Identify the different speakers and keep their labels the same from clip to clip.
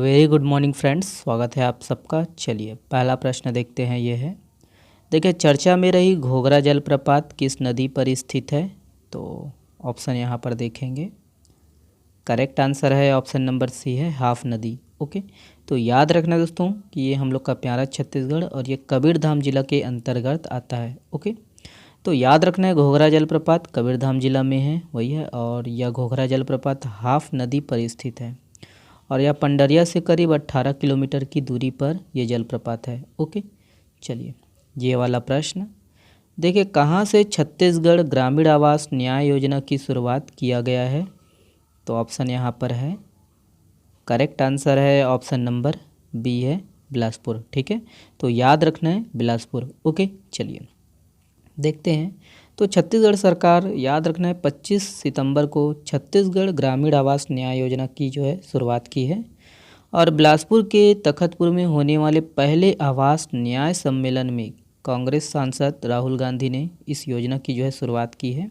Speaker 1: Very good morning friends, स्वागत है आप सबका। चलिए पहला प्रश्न देखते हैं। ये है, देखिए, चर्चा में रही घोघरा जलप्रपात किस नदी पर स्थित है? तो ऑप्शन यहाँ पर देखेंगे। करेक्ट आंसर है ऑप्शन नंबर सी है, हाफ नदी। ओके, तो याद रखना दोस्तों कि ये हम लोग का प्यारा छत्तीसगढ़ और ये कबीरधाम जिला के अंतर्गत आता है। ओके, तो याद रखना है घोघरा जलप्रपात कबीरधाम जिला में है, वही है। और यह घोघरा जलप्रपात हाफ नदी पर स्थित है और यह पंडरिया से करीब 18 किलोमीटर की दूरी पर यह जलप्रपात है। ओके, चलिए ये वाला प्रश्न देखिए, कहाँ से छत्तीसगढ़ ग्रामीण आवास न्याय योजना की शुरुआत किया गया है? तो ऑप्शन यहाँ पर है, करेक्ट आंसर है ऑप्शन नंबर बी है, बिलासपुर। ठीक है, तो याद रखना है बिलासपुर। ओके, चलिए देखते हैं। तो छत्तीसगढ़ सरकार, याद रखना है, 25 सितंबर को छत्तीसगढ़ ग्रामीण आवास न्याय योजना की जो है शुरुआत की है और बिलासपुर के तखतपुर में होने वाले पहले आवास न्याय सम्मेलन में कांग्रेस सांसद राहुल गांधी ने इस योजना की जो है शुरुआत की है।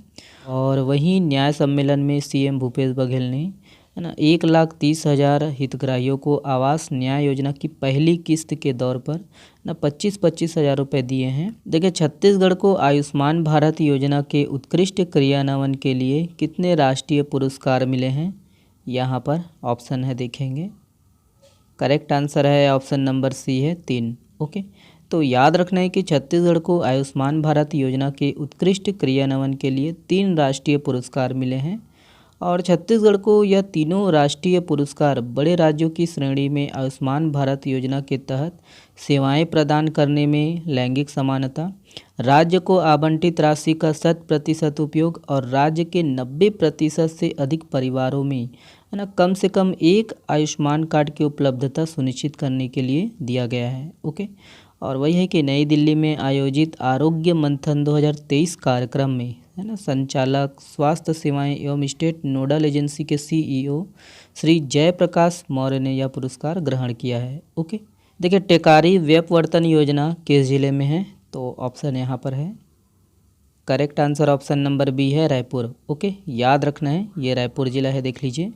Speaker 1: और वहीं न्याय सम्मेलन में सीएम भूपेश बघेल ने, है ना, 1,30,000 हितग्राहियों को आवास न्याय योजना की पहली किस्त के दौर पर ना 25-25 हज़ार रुपये दिए हैं। देखिए, छत्तीसगढ़ को आयुष्मान भारत योजना के उत्कृष्ट क्रियान्वयन के लिए कितने राष्ट्रीय पुरस्कार मिले हैं? यहाँ पर ऑप्शन है, देखेंगे। करेक्ट आंसर है ऑप्शन नंबर सी है, 3। ओके, तो याद रखना है कि छत्तीसगढ़ को आयुष्मान भारत योजना के उत्कृष्ट क्रियान्वयन के लिए 3 राष्ट्रीय पुरस्कार मिले हैं और छत्तीसगढ़ को यह तीनों राष्ट्रीय पुरस्कार बड़े राज्यों की श्रेणी में आयुष्मान भारत योजना के तहत सेवाएं प्रदान करने में लैंगिक समानता, राज्य को आवंटित राशि का 100% उपयोग और राज्य के 90% से अधिक परिवारों में, है ना, कम से कम एक आयुष्मान कार्ड की उपलब्धता सुनिश्चित करने के लिए दिया गया है। ओके, और वही है कि नई दिल्ली में आयोजित आरोग्य मंथन 2023 कार्यक्रम में, है ना, संचालक स्वास्थ्य सेवाएं एवं स्टेट नोडल एजेंसी के सीईओ श्री जयप्रकाश मौर्य ने यह पुरस्कार ग्रहण किया है। ओके, देखिए, टेकारी व्यपवर्तन योजना किस जिले में है? तो ऑप्शन यहाँ पर है, correct answer option number B है, रायपुर। ओके, याद रखना है ये रायपुर जिला है, देख लीजिए।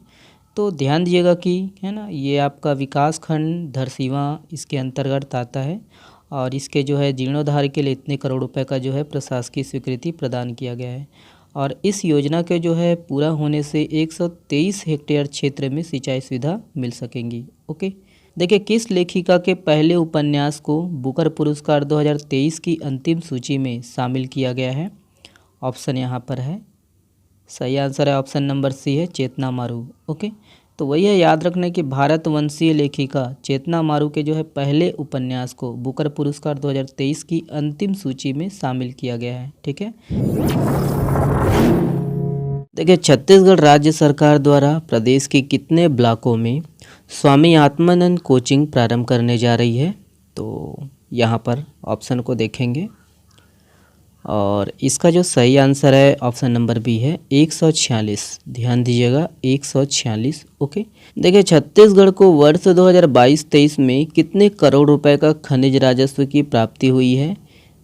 Speaker 1: तो ध्यान दीजिएगा कि, है ना, ये आपका विकास खंड धरसीवां इसके अंतर्गत आता है और इसके जो है जीर्णोद्धार के लिए इतने करोड़ रुपए का जो है प्रशासकीय स्वीकृति प्रदान किया गया है और इस योजना के जो है पूरा होने से 123 हेक्टेयर क्षेत्र में सिंचाई सुविधा मिल सकेंगी। ओके, देखिए, किस लेखिका के पहले उपन्यास को बुकर पुरस्कार 2023 की अंतिम सूची में शामिल किया गया है? ऑप्शन यहाँ पर है, सही आंसर है ऑप्शन नंबर सी है, चेतना मारू। ओके, तो वही है, याद रखने कि भारत वंशीय लेखिका चेतना मारू के जो है पहले उपन्यास को बुकर पुरस्कार 2023 की अंतिम सूची में शामिल किया गया है। ठीक है, देखिए, छत्तीसगढ़ राज्य सरकार द्वारा प्रदेश के कितने ब्लॉकों में स्वामी आत्मानंद कोचिंग प्रारंभ करने जा रही है? तो यहाँ पर ऑप्शन को देखेंगे और इसका जो सही आंसर है ऑप्शन नंबर बी है, 146। ध्यान दीजिएगा, 146। ओके, देखिए, छत्तीसगढ़ को वर्ष 2022-23 में कितने करोड़ रुपए का खनिज राजस्व की प्राप्ति हुई है?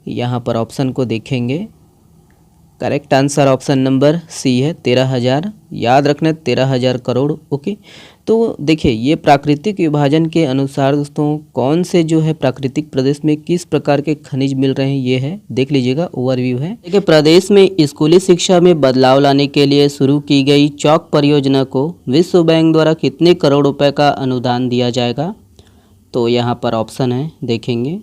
Speaker 1: यहाँ पर ऑप्शन को देखेंगे। Correct answer option number C है, 13,000। याद रखना, 13,000 करोड़। ओके, तो देखिए, ये प्राकृतिक विभाजन के अनुसार दोस्तों कौन से जो है प्राकृतिक प्रदेश में किस प्रकार के खनिज मिल रहे हैं, ये है, देख लीजिएगा, ओवरव्यू है। देखिए, प्रदेश में स्कूली शिक्षा में बदलाव लाने के लिए शुरू की गई चौक परियोजना को विश्व बैंक द्वारा कितने करोड़ रुपए का अनुदान दिया जाएगा? तो यहाँ पर ऑप्शन है, देखेंगे।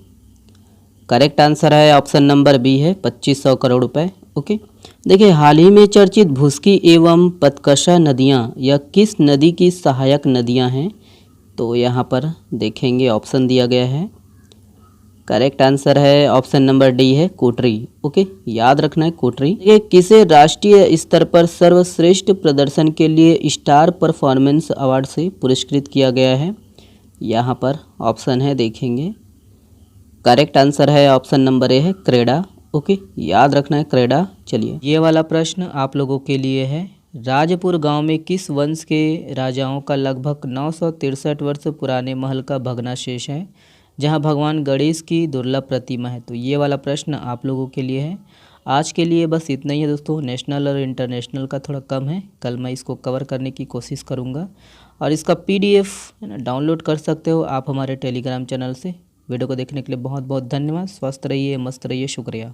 Speaker 1: करेक्ट आंसर है ऑप्शन नंबर बी है, 2500 करोड़ रुपए। ओके, देखिए, हाल ही में चर्चित भुसकी एवं पतकशा नदियाँ यह किस नदी की सहायक नदियाँ हैं? तो यहाँ पर देखेंगे, ऑप्शन दिया गया है। करेक्ट आंसर है ऑप्शन नंबर डी है, कोटरी। ओके, याद रखना है, कोटरी। ये किसे राष्ट्रीय स्तर पर सर्वश्रेष्ठ प्रदर्शन के लिए स्टार परफॉर्मेंस अवार्ड से पुरस्कृत किया गया है? यहाँ पर ऑप्शन है, देखेंगे। करेक्ट आंसर है ऑप्शन नंबर ए है, क्रेडा। ओके, याद रखना है, क्रेडा। चलिए, ये वाला प्रश्न आप लोगों के लिए है। राजपुर गांव में किस वंश के राजाओं का लगभग 963 वर्ष पुराने महल का भग्नाशेष है, जहां भगवान गणेश की दुर्लभ प्रतिमा है? तो ये वाला प्रश्न आप लोगों के लिए है। आज के लिए बस इतना ही है दोस्तों। नेशनल और इंटरनेशनल का थोड़ा कम है, कल मैं इसको कवर करने की कोशिश करूँगा। और इसका PDF है ना डाउनलोड कर सकते हो आप हमारे टेलीग्राम चैनल से। वीडियो को देखने के लिए बहुत बहुत धन्यवाद। स्वस्थ रहिए, मस्त रहिए, शुक्रिया।